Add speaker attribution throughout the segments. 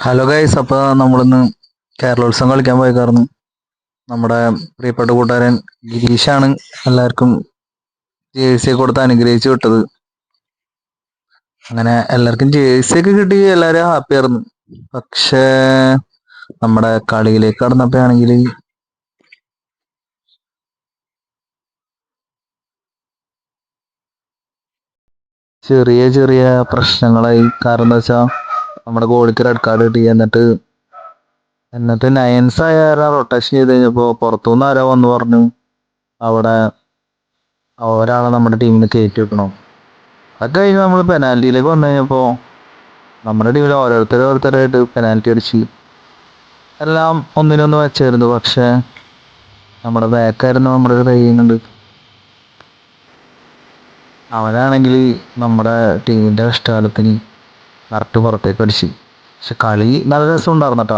Speaker 1: Hello guys, അപ്പോൾ നമ്മളിന്ന് കേരളോത്സവം കളിക്കാൻ പോയേക്കായിരുന്നു. നമ്മുടെ പ്രിയപ്പെട്ട കൂട്ടുകാരൻ ഗിരീഷാണ് എല്ലാവർക്കും ജേഴ്സി കൊടുത്ത് അനുഗ്രഹിച്ചു വിട്ടത്. അങ്ങനെ എല്ലാവർക്കും ജേഴ്സി ഒക്കെ കിട്ടി, എല്ലാവരും ഹാപ്പി ആയിരുന്നു. പക്ഷേ നമ്മുടെ കളിയിലേക്ക് കടന്നപ്പോ ആണെങ്കിൽ ചെറിയ ചെറിയ പ്രശ്നങ്ങളായി. കാരണം എന്താ വെച്ചാൽ നമ്മുടെ ഗോളിക്ക് റെഡ് കാർഡ് കിട്ടി. എന്നിട്ട് നയൻസ് ആയ റൊട്ടേഷൻ ചെയ്ത് കഴിഞ്ഞപ്പോ പുറത്തുനിന്ന് ആരോ വന്ന് പറഞ്ഞു അവിടെ ഒരാളെ നമ്മുടെ ടീമിൽ നിന്ന് കയറ്റി വെക്കണം. അതൊക്കെ കഴിഞ്ഞ് നമ്മൾ പെനാൽറ്റിയിലേക്ക് വന്നു കഴിഞ്ഞപ്പോൾ നമ്മുടെ ടീമിൽ ഓരോരുത്തരായിട്ട് പെനാൽറ്റി അടിച്ച് എല്ലാം ഒന്നിനൊന്ന് വെച്ചായിരുന്നു. പക്ഷേ നമ്മുടെ ബാക്കായിരുന്നു നമ്മുടെ ഒരു പയ്യനുണ്ട്, അവനാണെങ്കിൽ നമ്മുടെ ടീമിന്റെ കഷ്ടകാലത്തിന് കറക്റ്റ് പുറത്തേക്ക് അടിച്ച്. പക്ഷെ കളി നല്ല രസം ഉണ്ടായിരുന്നു കേട്ടോ,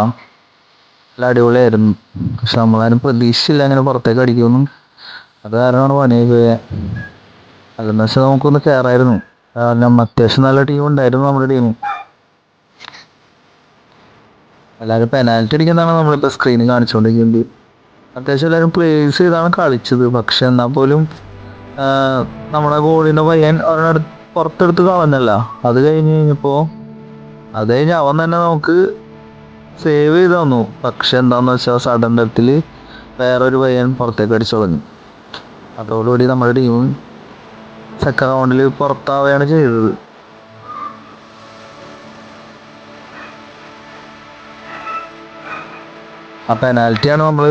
Speaker 1: നല്ല അടിപൊളിയായിരുന്നു. പക്ഷെ നമ്മളാരും പ്രതീക്ഷിച്ചില്ല അങ്ങനെ പുറത്തേക്ക് അടിക്കുമെന്നും. അത് കാരണമാണ് പണിയായി പോയത്. അല്ലെന്ന് വെച്ചാൽ നമുക്കൊന്ന് കയറായിരുന്നു. കാരണം അത്യാവശ്യം നല്ല ടീം ഉണ്ടായിരുന്നു നമ്മുടെ ടീം. എല്ലാവരും പെനാൽറ്റി അടിക്കുന്നതാണ് നമ്മളിപ്പോൾ സ്ക്രീനിൽ കാണിച്ചുകൊണ്ടിരിക്കുന്നത്. അത്യാവശ്യം എല്ലാവരും പ്ലേസ് ചെയ്താണ് കളിച്ചത്. പക്ഷെ എന്നാൽ പോലും നമ്മുടെ ഗോളിന്റെ പയ്യൻ ഒരെണ്ണം പുറത്തെടുത്ത് കളഞ്ഞല്ല. അത് കഴിഞ്ഞ് അവൻ തന്നെ നമുക്ക് സേവ് ചെയ്ത് തന്നു. പക്ഷെ എന്താന്ന് വെച്ചാൽ സഡൻ ഡെത്തിൽ വേറൊരു പയ്യൻ പുറത്തേക്ക് അടിച്ചു കളഞ്ഞു. അതോടുകൂടി നമ്മുടെ ടീം സെക്കൻഡ് റൗണ്ടിൽ പുറത്താവുകയാണ് ചെയ്തത്. ആ പെനാൽറ്റിയാണ് നമ്മൾ